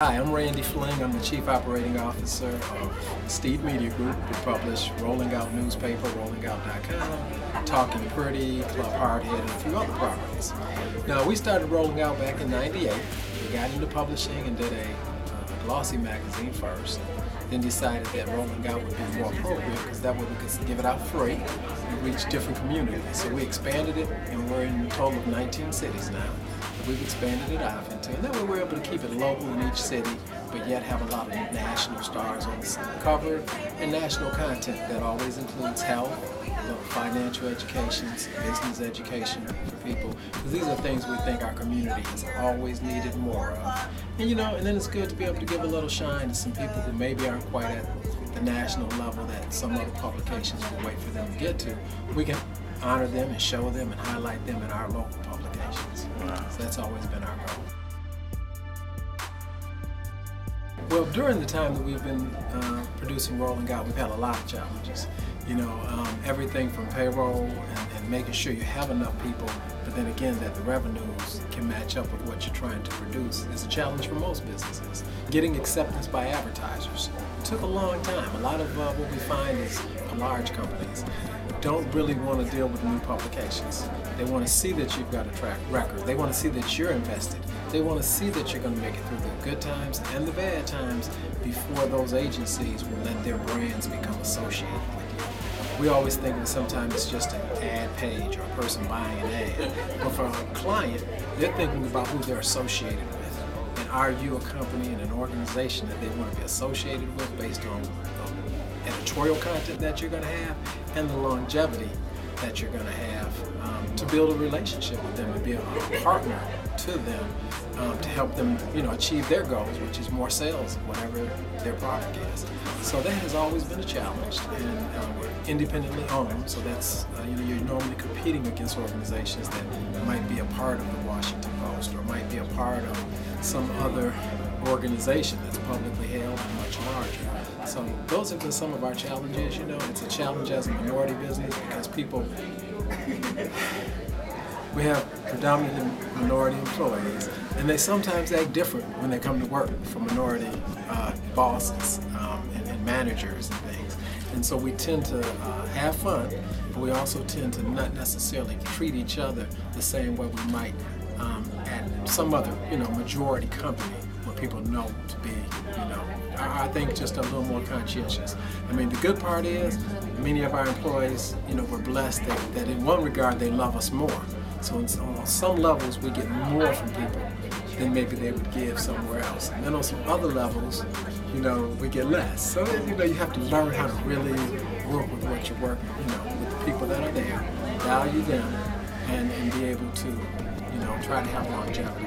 Hi, I'm Randy Fling. I'm the Chief Operating Officer of Steed Media Group. We publish Rolling Out newspaper, rollingout.com, Talking Pretty, Club Hardhead, and a few other properties. Now, we started Rolling Out back in '98. We got into publishing and did a glossy magazine first, then decided that Rolling Out would be more appropriate because that way we could give it out free and reach different communities. So we expanded it, and we're in a total of 19 cities now. We've expanded it out into, and that way we're able to keep it local in each city, but yet have a lot of national stars on the cover and national content that always includes health, financial education, business education for people, because these are things we think our community has always needed more of. And and then it's good to be able to give a little shine to some people who maybe aren't quite at the national level that some other publications will wait for them to get to. We can honor them and show them and highlight them in our local publications. So that's always been our goal. Well, during the time that we've been producing Rolling Out, we've had a lot of challenges. Everything from payroll and making sure you have enough people, but then again that the revenues can match up with what you're trying to produce is a challenge for most businesses. Getting acceptance by advertisers took a long time. A lot of what we find is large companies don't really want to deal with new publications. They want to see that you've got a track record. They want to see that you're invested. They want to see that you're going to make it through the good times and the bad times before those agencies will let their brands become associated with you. We always think that sometimes it's just an ad page or a person buying an ad. But for a client, they're thinking about who they're associated with. And are you a company and an organization that they want to be associated with based on editorial content that you're going to have and the longevity that you're going to have to build a relationship with them and be a partner to them to help them achieve their goals, which is more sales of whatever their product is. So that has always been a challenge, and we're independently owned, so that's you're normally competing against organizations that might be a part of the Washington Post or might be a part of some other organization that's publicly held and much larger. So those have been some of our challenges. It's a challenge as a minority business because we have predominantly minority employees, and they sometimes act different when they come to work for minority bosses and managers and things. And so we tend to have fun, but we also tend to not necessarily treat each other the same way we might at some other majority company where people know to be I think just a little more conscientious. I mean, the good part is many of our employees we're blessed that in one regard they love us more. So on some levels we get more from people than maybe they would give somewhere else. And then on some other levels, we get less. So you have to learn how to really work with what you're working, with the people that are there, value them, and be able to try to have longevity.